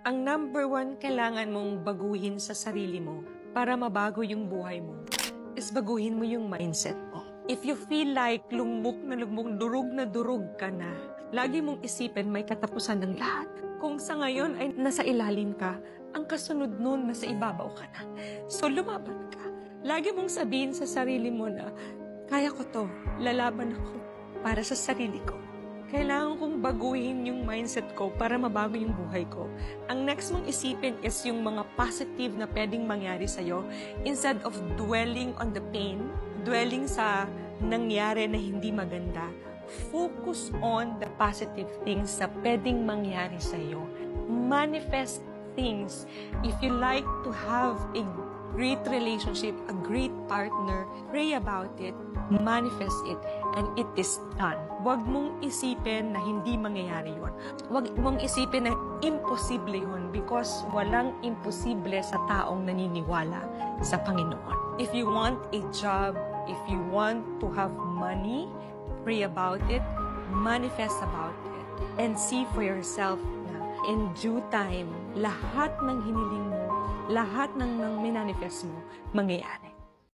Ang number one kailangan mong baguhin sa sarili mo para mabago yung buhay mo is baguhin mo yung mindset mo. If you feel like lugmok na lugmok, durog na durog ka na, lagi mong isipin may katapusan ng lahat. Kung sa ngayon ay nasa ilalim ka, ang kasunod nun nasa ibabaw ka na. So lumaban ka. Lagi mong sabihin sa sarili mo na, kaya ko to, lalaban ako para sa sarili ko. Kailangan kong baguhin yung mindset ko para mabago yung buhay ko. Ang next mong isipin is yung mga positive na pwedeng mangyari sa'yo instead of dwelling on the pain, dwelling sa nangyari na hindi maganda. Focus on the positive things na pwedeng mangyari sa'yo. Manifest things. If you like to have a great relationship, a great partner, pray about it, manifest it, and it is done. Huwag mong isipin na hindi mangyayari yun. Huwag mong isipin na imposible yun because walang imposible sa taong naniniwala sa Panginoon. If you want a job, if you want to have money, pray about it, manifest about it, and see for yourself na in due time, lahat ng hiniling mo, lahat ng minanifest mo, mangyayari.